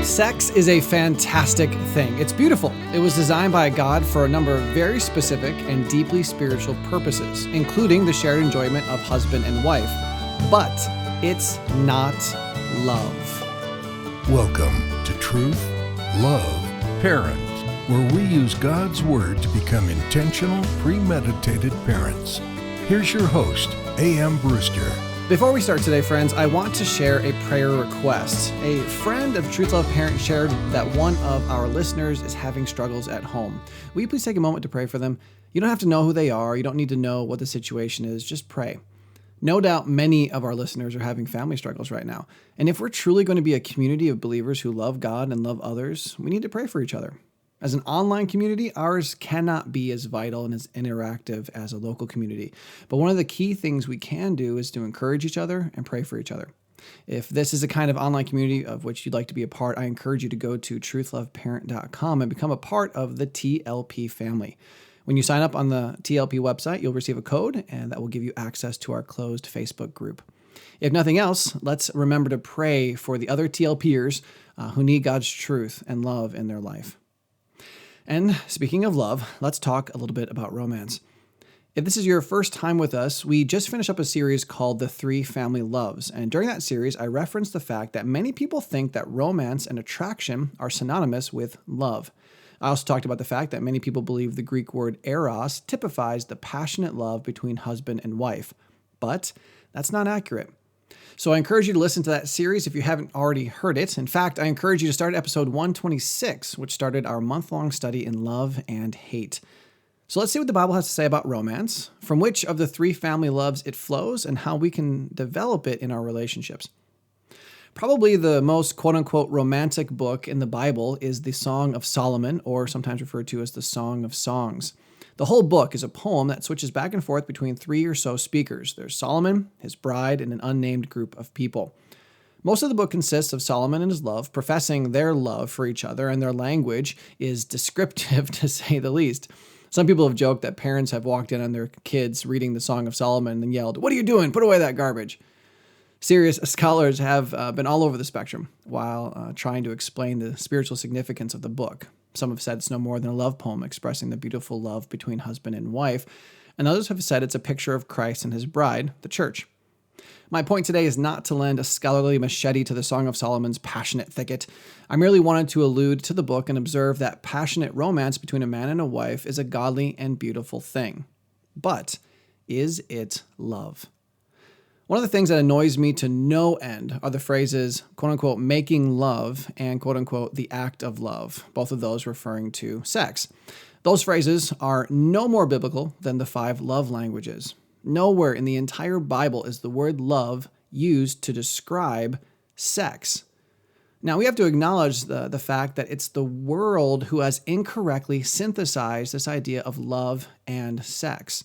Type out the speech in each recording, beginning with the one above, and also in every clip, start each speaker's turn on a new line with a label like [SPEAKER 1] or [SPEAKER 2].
[SPEAKER 1] Sex is a fantastic thing. It's beautiful. It was designed by God for a number of very specific and deeply spiritual purposes, including the shared enjoyment of husband and wife. But it's not love.
[SPEAKER 2] Welcome to Truth, Love, Parents, where we use God's Word to become intentional, premeditated parents. Here's your host, A.M. Brewster.
[SPEAKER 1] Before we start today, friends, I want to share a prayer request. A friend of Truth Love Parent shared that one of our listeners is having struggles at home. Will you please take a moment to pray for them? You don't have to know who they are. You don't need to know what the situation is. Just pray. No doubt many of our listeners are having family struggles right now. And if we're truly going to be a community of believers who love God and love others, we need to pray for each other. As an online community, ours cannot be as vital and as interactive as a local community. But one of the key things we can do is to encourage each other and pray for each other. If this is a kind of online community of which you'd like to be a part, I encourage you to go to truthloveparent.com and become a part of the TLP family. When you sign up on the TLP website, you'll receive a code, and that will give you access to our closed Facebook group. If nothing else, let's remember to pray for the other TLPers who need God's truth and love in their life. And speaking of love, let's talk a little bit about romance. If this is your first time with us, we just finished up a series called The Three Family Loves. And during that series, I referenced the fact that many people think that romance and attraction are synonymous with love. I also talked about the fact that many people believe the Greek word eros typifies the passionate love between husband and wife. But that's not accurate. So I encourage you to listen to that series if you haven't already heard it. In fact, I encourage you to start at episode 126, which started our month-long study in love and hate. So let's see what the Bible has to say about romance, from which of the three family loves it flows, and how we can develop it in our relationships. Probably the most quote-unquote romantic book in the Bible is the Song of Solomon, or sometimes referred to as the Song of Songs. The whole book is a poem that switches back and forth between three or so speakers. There's Solomon, his bride, and an unnamed group of people. Most of the book consists of Solomon and his love professing their love for each other, and their language is descriptive to say the least. Some people have joked that parents have walked in on their kids reading the Song of Solomon and yelled, "What are you doing? Put away that garbage." Serious scholars have been all over the spectrum while trying to explain the spiritual significance of the book. Some have said it's no more than a love poem expressing the beautiful love between husband and wife, and others have said it's a picture of Christ and his bride, the church. My point today is not to lend a scholarly machete to the Song of Solomon's passionate thicket. I merely wanted to allude to the book and observe that passionate romance between a man and a wife is a godly and beautiful thing. But is it love? One of the things that annoys me to no end are the phrases, quote-unquote, making love and, quote-unquote, the act of love, both of those referring to sex. Those phrases are no more biblical than the 5 love languages. Nowhere in the entire Bible is the word love used to describe sex. Now, we have to acknowledge the fact that it's the world who has incorrectly synthesized this idea of love and sex.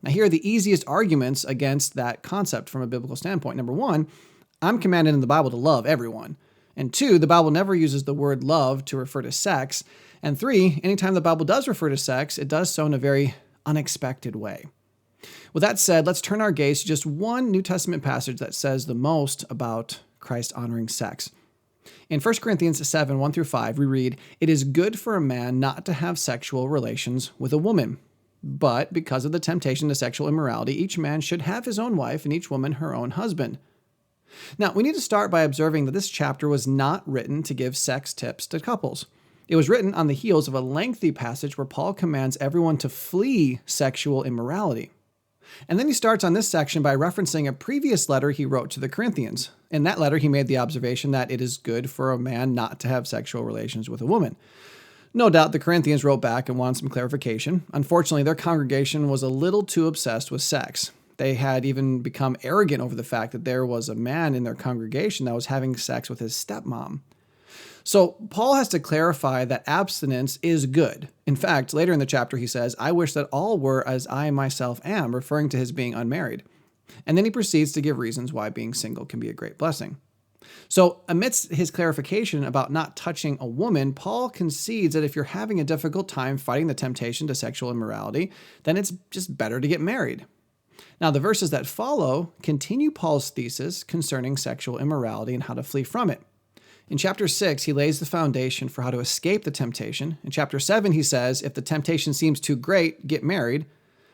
[SPEAKER 1] Now, here are the easiest arguments against that concept from a biblical standpoint. Number one, I'm commanded in the Bible to love everyone. And 2, the Bible never uses the word love to refer to sex. And 3, anytime the Bible does refer to sex, it does so in a very unexpected way. With that said, let's turn our gaze to just one New Testament passage that says the most about Christ-honoring sex. In 1 Corinthians 7, 1-5, we read, "It is good for a man not to have sexual relations with a woman. But because of the temptation to sexual immorality, each man should have his own wife and each woman her own husband." Now, we need to start by observing that this chapter was not written to give sex tips to couples. It was written on the heels of a lengthy passage where Paul commands everyone to flee sexual immorality. And then he starts on this section by referencing a previous letter he wrote to the Corinthians. In that letter, he made the observation that it is good for a man not to have sexual relations with a woman. No doubt the Corinthians wrote back and wanted some clarification. Unfortunately, their congregation was a little too obsessed with sex. They had even become arrogant over the fact that there was a man in their congregation that was having sex with his stepmom. So Paul has to clarify that abstinence is good. In fact, later in the chapter he says, "I wish that all were as I myself am," referring to his being unmarried. And then he proceeds to give reasons why being single can be a great blessing. So amidst his clarification about not touching a woman, Paul concedes that if you're having a difficult time fighting the temptation to sexual immorality, then it's just better to get married. Now, the verses that follow continue Paul's thesis concerning sexual immorality and how to flee from it. In chapter 6, he lays the foundation for how to escape the temptation. In chapter 7, he says, if the temptation seems too great, get married.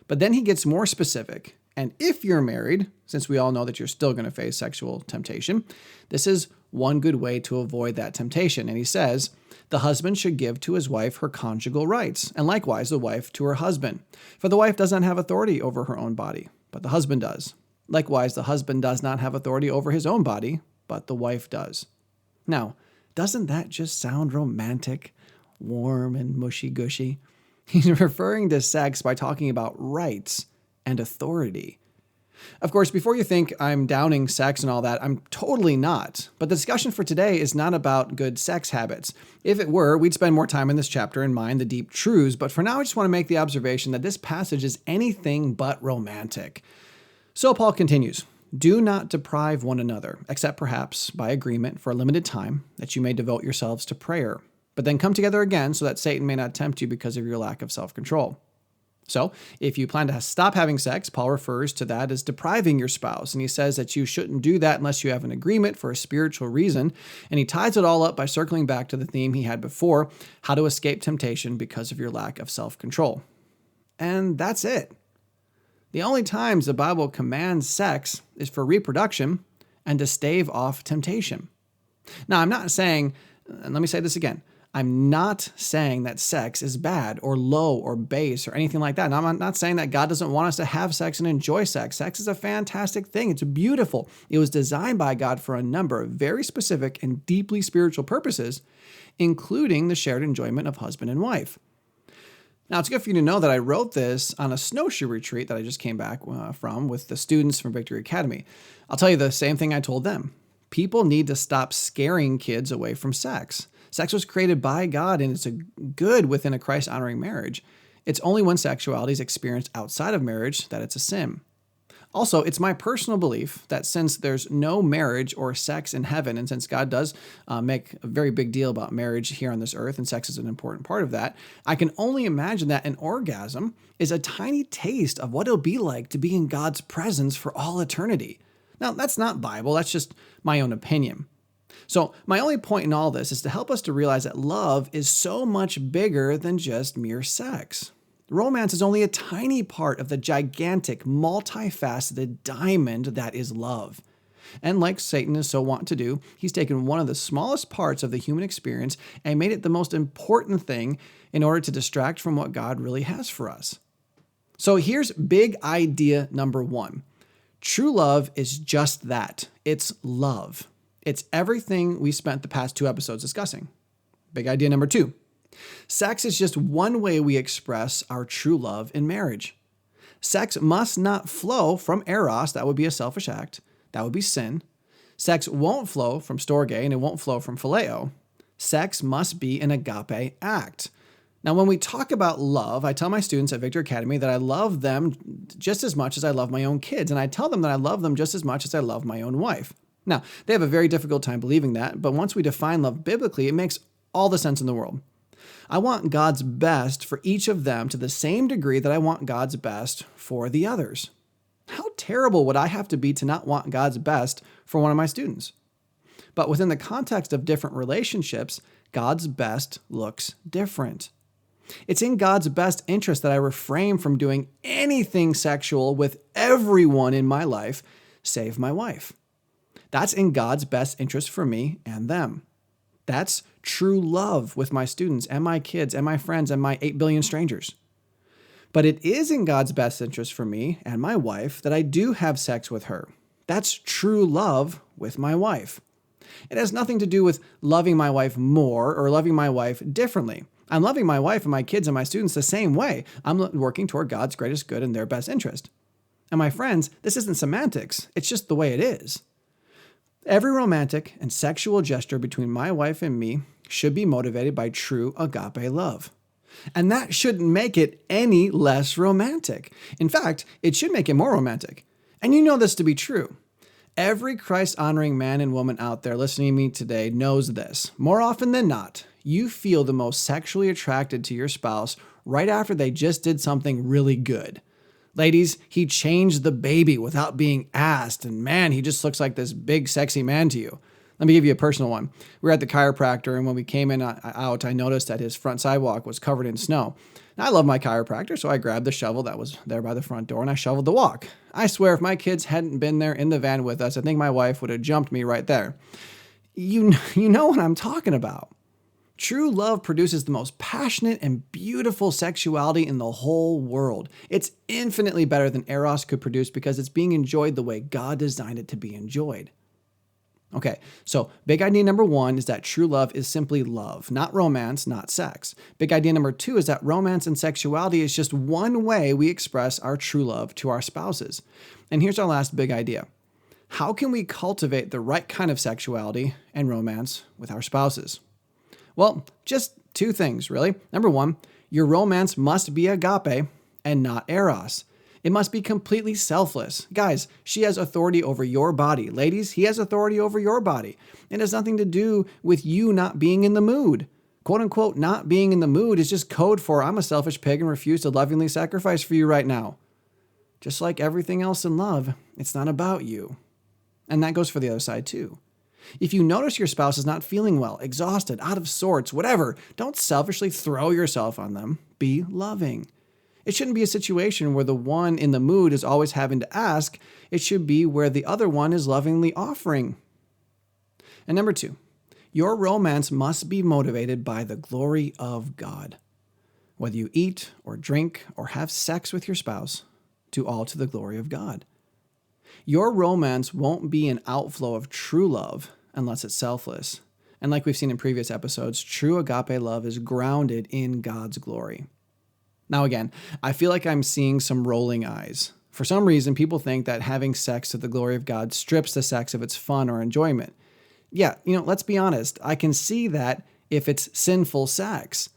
[SPEAKER 1] But then he gets more specific. And if you're married, since we all know that you're still going to face sexual temptation, this is one good way to avoid that temptation. And he says, the husband should give to his wife her conjugal rights, and likewise the wife to her husband. For the wife does not have authority over her own body, but the husband does. Likewise, the husband does not have authority over his own body, but the wife does. Now, doesn't that just sound romantic, warm, and mushy-gushy? He's referring to sex by talking about rights and authority. Of course, before you think I'm downing sex and all that, I'm totally not. But the discussion for today is not about good sex habits. If it were, we'd spend more time in this chapter and mine the deep truths. But for now, I just want to make the observation that this passage is anything but romantic. So Paul continues, do not deprive one another, except perhaps by agreement for a limited time, that you may devote yourselves to prayer. But then come together again so that Satan may not tempt you because of your lack of self-control. So, if you plan to stop having sex, Paul refers to that as depriving your spouse, and he says that you shouldn't do that unless you have an agreement for a spiritual reason, and he ties it all up by circling back to the theme he had before, how to escape temptation because of your lack of self-control. And that's it. The only times the Bible commands sex is for reproduction and to stave off temptation. Now, I'm not saying, and let me say this again, I'm not saying that sex is bad or low or base or anything like that. And I'm not saying that God doesn't want us to have sex and enjoy sex. Sex is a fantastic thing. It's beautiful. It was designed by God for a number of very specific and deeply spiritual purposes, including the shared enjoyment of husband and wife. Now, it's good for you to know that I wrote this on a snowshoe retreat that I just came back from with the students from Victory Academy. I'll tell you the same thing I told them. People need to stop scaring kids away from sex. Sex was created by God, and it's a good within a Christ-honoring marriage. It's only when sexuality is experienced outside of marriage that it's a sin. Also, it's my personal belief that since there's no marriage or sex in heaven, and since God does make a very big deal about marriage here on this earth, and sex is an important part of that, I can only imagine that an orgasm is a tiny taste of what it'll be like to be in God's presence for all eternity. Now, that's not Bible, that's just my own opinion. So my only point in all this is to help us to realize that love is so much bigger than just mere sex. Romance is only a tiny part of the gigantic, multifaceted diamond that is love. And like Satan is so wont to do, he's taken one of the smallest parts of the human experience and made it the most important thing in order to distract from what God really has for us. So here's big idea number one. True love is just that. It's love. It's everything we spent the past 2 episodes discussing. Big idea number 2. Sex is just one way we express our true love in marriage. Sex must not flow from eros, that would be a selfish act, that would be sin. Sex won't flow from storge, and it won't flow from phileo. Sex must be an agape act. Now, when we talk about love, I tell my students at Victory Academy that I love them just as much as I love my own kids, and I tell them that I love them just as much as I love my own wife. Now, they have a very difficult time believing that, but once we define love biblically, it makes all the sense in the world. I want God's best for each of them to the same degree that I want God's best for the others. How terrible would I have to be to not want God's best for one of my students? But within the context of different relationships, God's best looks different. It's in God's best interest that I refrain from doing anything sexual with everyone in my life, save my wife. That's in God's best interest for me and them. That's true love with my students and my kids and my friends and my 8 billion strangers. But it is in God's best interest for me and my wife that I do have sex with her. That's true love with my wife. It has nothing to do with loving my wife more or loving my wife differently. I'm loving my wife and my kids and my students the same way. I'm working toward God's greatest good and their best interest. And my friends, this isn't semantics. It's just the way it is. Every romantic and sexual gesture between my wife and me should be motivated by true agape love. And that shouldn't make it any less romantic. In fact, it should make it more romantic. And you know this to be true. Every Christ-honoring man and woman out there listening to me today knows this. More often than not, you feel the most sexually attracted to your spouse right after they just did something really good. Ladies, he changed the baby without being asked, and man, he just looks like this big, sexy man to you. Let me give you a personal one. We were at the chiropractor, and when we came in out, I noticed that his front sidewalk was covered in snow. Now, I love my chiropractor, so I grabbed the shovel that was there by the front door, and I shoveled the walk. I swear, if my kids hadn't been there in the van with us, I think my wife would have jumped me right there. You know what I'm talking about. True love produces the most passionate and beautiful sexuality in the whole world. It's infinitely better than Eros could produce because it's being enjoyed the way God designed it to be enjoyed. Okay, so big idea number 1 is that true love is simply love, not romance, not sex. Big idea number 2 is that romance and sexuality is just one way we express our true love to our spouses. And here's our last big idea. How can we cultivate the right kind of sexuality and romance with our spouses? Well, just 2 things, really. Number 1, your romance must be agape and not eros. It must be completely selfless. Guys, she has authority over your body. Ladies, he has authority over your body. It has nothing to do with you not being in the mood. Quote unquote, not being in the mood is just code for I'm a selfish pig and refuse to lovingly sacrifice for you right now. Just like everything else in love, it's not about you. And that goes for the other side too. If you notice your spouse is not feeling well, exhausted, out of sorts, whatever, don't selfishly throw yourself on them. Be loving. It shouldn't be a situation where the one in the mood is always having to ask. It should be where the other one is lovingly offering. And number 2, your romance must be motivated by the glory of God. Whether you eat or drink or have sex with your spouse, do all to the glory of God. Your romance won't be an outflow of true love unless it's selfless. And like we've seen in previous episodes, true agape love is grounded in God's glory. Now again, I feel like I'm seeing some rolling eyes. For some reason, people think that having sex to the glory of God strips the sex of its fun or enjoyment. Yeah, let's be honest. I can see that if it's sinful sex.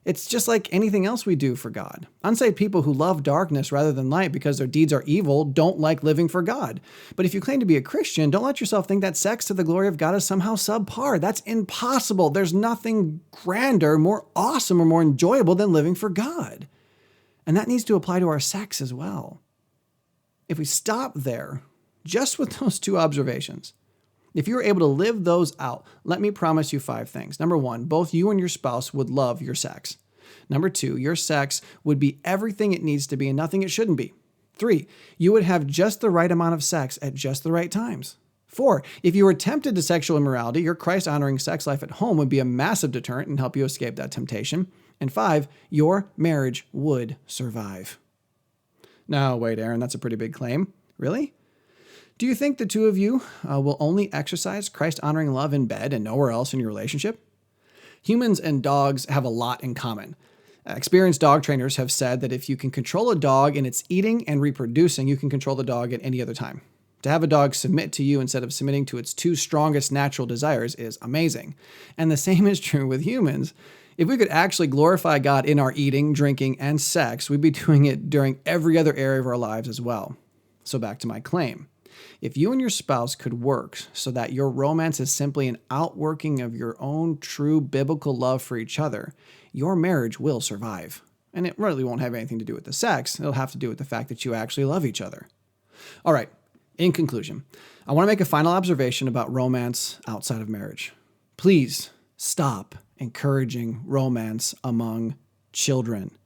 [SPEAKER 1] It's just like anything else we do for God. Unsaved people who love darkness rather than light because their deeds are evil don't like living for God. But if you claim to be a Christian, don't let yourself think that sex to the glory of God is somehow subpar. That's impossible. There's nothing grander, more awesome, or more enjoyable than living for God. And that needs to apply to our sex as well. If we stop there, just with those 2 observations, if you were able to live those out, let me promise you 5 things. Number 1, both you and your spouse would love your sex. Number 2, your sex would be everything it needs to be and nothing it shouldn't be. 3, you would have just the right amount of sex at just the right times. 4, if you were tempted to sexual immorality, your Christ-honoring sex life at home would be a massive deterrent and help you escape that temptation. And 5, your marriage would survive. Now, wait, Aaron, that's a pretty big claim. Really? Do you think the 2 of you will only exercise Christ-honoring love in bed and nowhere else in your relationship? Humans and dogs have a lot in common. Experienced dog trainers have said that if you can control a dog in its eating and reproducing, you can control the dog at any other time. To have a dog submit to you instead of submitting to its 2 strongest natural desires is amazing. And the same is true with humans. If we could actually glorify God in our eating, drinking, and sex, we'd be doing it during every other area of our lives as well. So back to my claim. If you and your spouse could work so that your romance is simply an outworking of your own true biblical love for each other, your marriage will survive. And it really won't have anything to do with the sex. It'll have to do with the fact that you actually love each other. All right, in conclusion, I want to make a final observation about romance outside of marriage. Please stop encouraging romance among children.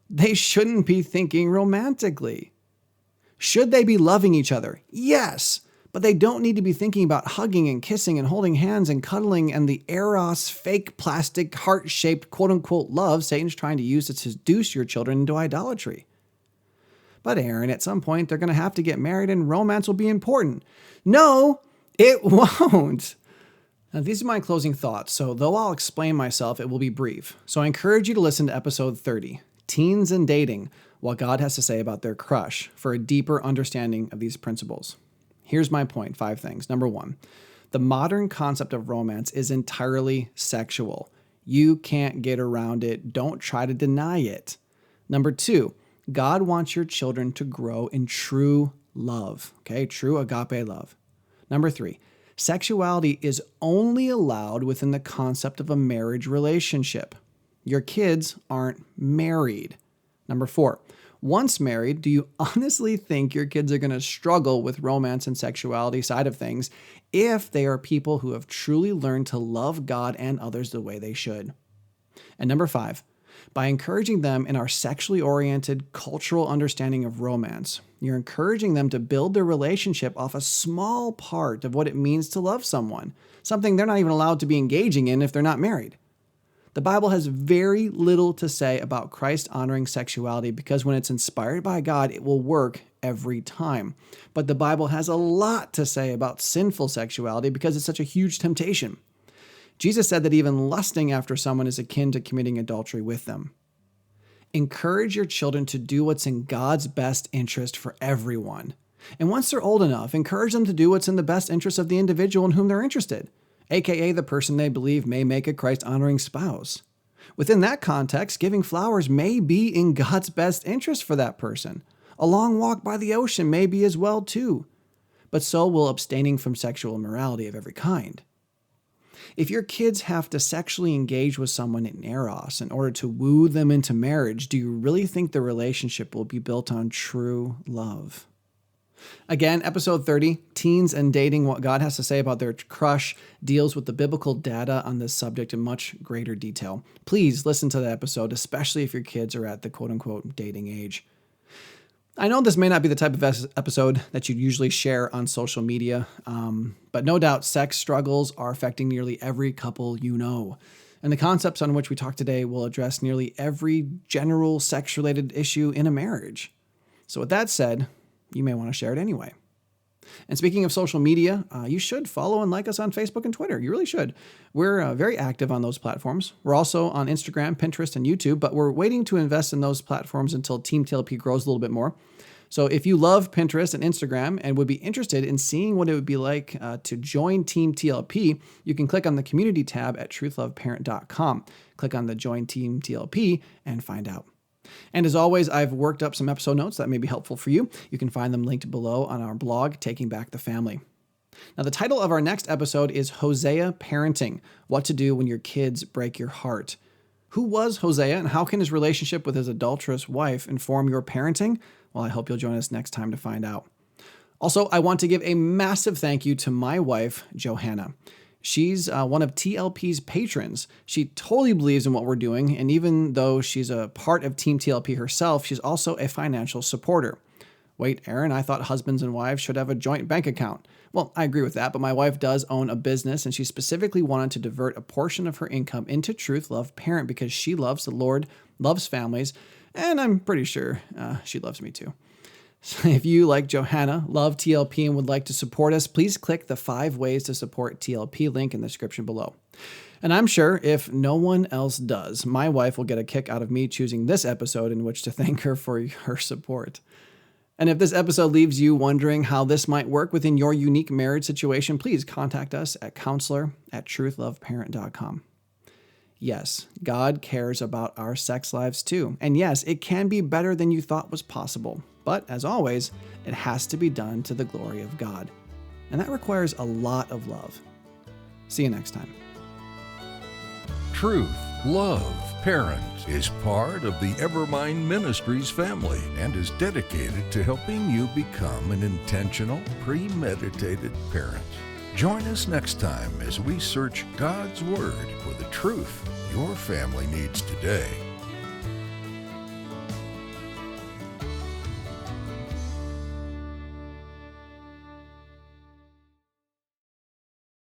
[SPEAKER 1] They shouldn't be thinking romantically. Should they be loving each other? Yes, but they don't need to be thinking about hugging and kissing and holding hands and cuddling and the eros, fake plastic, heart-shaped, quote-unquote love Satan's trying to use to seduce your children into idolatry. But Aaron, at some point, they're going to have to get married and romance will be important. No, it won't. Now, these are my closing thoughts, so though I'll explain myself, it will be brief. So I encourage you to listen to episode 30, Teens and Dating, What God Has to Say About Their Crush, for a deeper understanding of these principles. Here's my point, 5 things. Number 1, the modern concept of romance is entirely sexual. You can't get around it. Don't try to deny it. Number 2, God wants your children to grow in true love, okay? True agape love. Number 3, sexuality is only allowed within the concept of a marriage relationship. Your kids aren't married. Number 4, Once married, do you honestly think your kids are going to struggle with romance and sexuality side of things if they are people who have truly learned to love God and others the way they should? And number 5, by encouraging them in our sexually oriented cultural understanding of romance, you're encouraging them to build their relationship off a small part of what it means to love someone, something they're not even allowed to be engaging in if they're not married. The Bible has very little to say about Christ-honoring sexuality because when it's inspired by God, it will work every time. But the Bible has a lot to say about sinful sexuality because it's such a huge temptation. Jesus said that even lusting after someone is akin to committing adultery with them. Encourage your children to do what's in God's best interest for everyone. And once they're old enough, encourage them to do what's in the best interest of the individual in whom they're interested, aka the person they believe may make a Christ-honoring spouse. Within that context, giving flowers may be in God's best interest for that person. A long walk by the ocean may be as well too. But so will abstaining from sexual immorality of every kind. If your kids have to sexually engage with someone in eros in order to woo them into marriage, do you really think the relationship will be built on true love? Again, episode 30, Teens and Dating, What God Has to Say About Their Crush, deals with the biblical data on this subject in much greater detail. Please listen to that episode, especially if your kids are at the quote-unquote dating age. I know this may not be the type of episode that you'd usually share on social media, but no doubt sex struggles are affecting nearly every couple you know. And the concepts on which we talk today will address nearly every general sex-related issue in a marriage. So with that said, you may want to share it anyway. And speaking of social media, you should follow and like us on Facebook and Twitter. You really should. We're very active on those platforms. We're also on Instagram, Pinterest, and YouTube, but we're waiting to invest in those platforms until Team TLP grows a little bit more. So if you love Pinterest and Instagram and would be interested in seeing what it would be like to join Team TLP, you can click on the community tab at truthloveparent.com. Click on the Join Team TLP and find out. And as always, I've worked up some episode notes that may be helpful for you. You can find them linked below on our blog, Taking Back the Family. Now, the title of our next episode is Hosea Parenting, What to Do When Your Kids Break Your Heart. Who was Hosea and how can his relationship with his adulterous wife inform your parenting? Well, I hope you'll join us next time to find out. Also, I want to give a massive thank you to my wife, Johanna. She's one of TLP's patrons. She totally believes in what we're doing, and even though she's a part of Team TLP herself, she's also a financial supporter. Wait, Aaron, I thought husbands and wives should have a joint bank account. Well, I agree with that, but my wife does own a business, and she specifically wanted to divert a portion of her income into Truth Love Parent because she loves the Lord, loves families, and I'm pretty sure she loves me too. So if you, like Johanna, love TLP and would like to support us, please click the 5 ways to support TLP link in the description below. And I'm sure if no one else does, my wife will get a kick out of me choosing this episode in which to thank her for her support. And if this episode leaves you wondering how this might work within your unique marriage situation, please contact us at counselor@truthloveparent.com. Yes, God cares about our sex lives too. And yes, it can be better than you thought was possible. But as always, it has to be done to the glory of God. And that requires a lot of love. See you next time.
[SPEAKER 2] Truth, Love, Parent is part of the Evermind Ministries family and is dedicated to helping you become an intentional, premeditated parent. Join us next time as we search God's Word for the truth your family needs today.